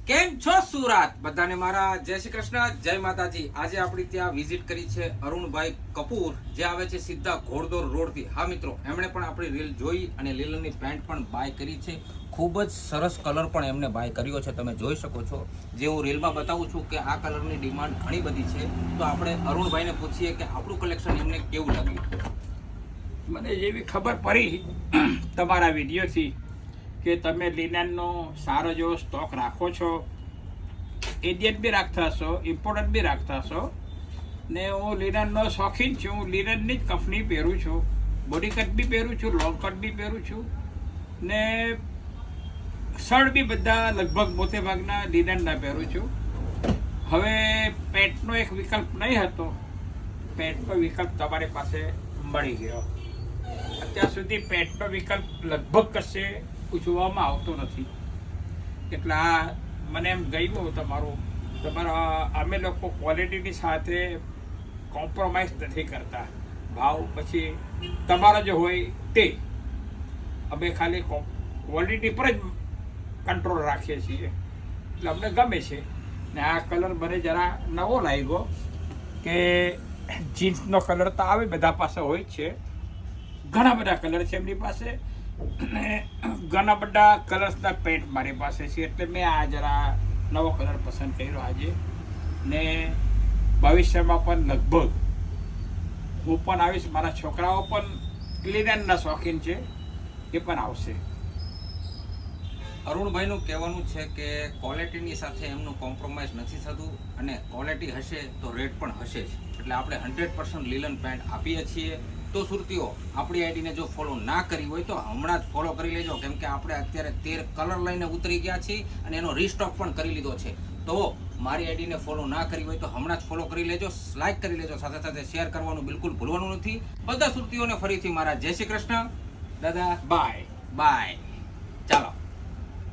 કેમ છો સુરત? બધાને મારા જય શ્રી કૃષ્ણ, જય માતાજી। આજે આપણી ત્યાં વિઝિટ કરી છે અરુણભાઈ કપૂર, જે આવે છે સીધા ઘોડદોર રોડથી। હા મિત્રો, એમણે પણ આપણી રીલ જોઈ અને લીલનની પેન્ટ પણ બાય કરી છે। ખૂબ જ સરસ કલર પણ એમને બાય કર્યો છે, તમે જોઈ શકો છો। જે હું રીલમાં બતાવું છું કે આ કલરની ડિમાન્ડ ઘણી બધી છે, તો આપણે અરુણભાઈને પૂછીએ કે આપણું કલેક્શન એમને કેવું લાગ્યું। મને જેવી ખબર પડી તમારા વિડીયોથી કે તમે લિનનનો સારો જેવો સ્ટોક રાખો છો, ઇન્ડિયન બી રાખતા હશો, ઇમ્પોર્ટન્ટ બી રાખતા હશો ને હું લિનનનો શોખીન છું। હું લિનનની જ કંપની પહેરું છું, બોડી કટ બી પહેરું છું, લોંગ કટ બી પહેરું છું ને શર્ટ બી બધા લગભગ મોટે ભાગના લિનનના પહેરું છું। હવે પેન્ટનો એક વિકલ્પ નહીં હતો, પેન્ટનો વિકલ્પ તમારી પાસે મળી ગયો। અત્યાર સુધી પેન્ટનો વિકલ્પ લગભગ કશે પૂછવામાં આવતો નથી, એટલે આ મને એમ ગમ્યું તમારા અમે લોકો ક્વોલિટીની સાથે કોમ્પ્રોમાઇઝ નથી કરતા। ભાવ પછી તમારો જે હોય તે અમે ખાલી ક્વોલિટી પર જ કંટ્રોલ રાખીએ છીએ, એટલે અમને ગમે છે। ને આ કલર મને જરા નવો લાગ્યો કે જીન્સનો કલર તો આવે બધા પાસે હોય જ છે, ઘણા બધા કલર છે એમની પાસે અને ઘણા બધા કલર્સના પેન્ટ મારી પાસે છે, એટલે મેં આ જરા નવો કલર પસંદ કર્યો આજે। ને ભવિષ્યમાં પણ લગભગ હું પણ આવીશ, મારા છોકરાઓ પણ લિનનના શોખીન છે, એ પણ આવશે। અરુણભાઈનું કહેવાનું છે કે ક્વોલિટીની સાથે એમનું કોમ્પ્રોમાઇઝ નથી થતું અને ક્વોલિટી હશે તો રેટ પણ હશે જ, એટલે આપણે 100% લીલન પેન્ટ આપીએ છીએ। તો સુરતીઓ, આપણી આઈડીને જો ફોલો ના કરી હોય તો હમણાં જ ફોલો કરી લેજો, કેમ કે આપણે અત્યારે 13 કલર લઈને ઉતરી ગયા છીએ અને એનો રીસ્ટોક પણ કરી લીધો છે। તો મારી આઈડીને ફોલો ના કરી હોય તો હમણાં જ ફોલો કરી લેજો, લાઈક કરી લેજો, સાથે સાથે શેર કરવાનું બિલકુલ ભૂલવાનું નથી। બધા સુરતીઓને ફરીથી મારા જય શ્રી કૃષ્ણ દાદા, બાય બાય, ચાલો।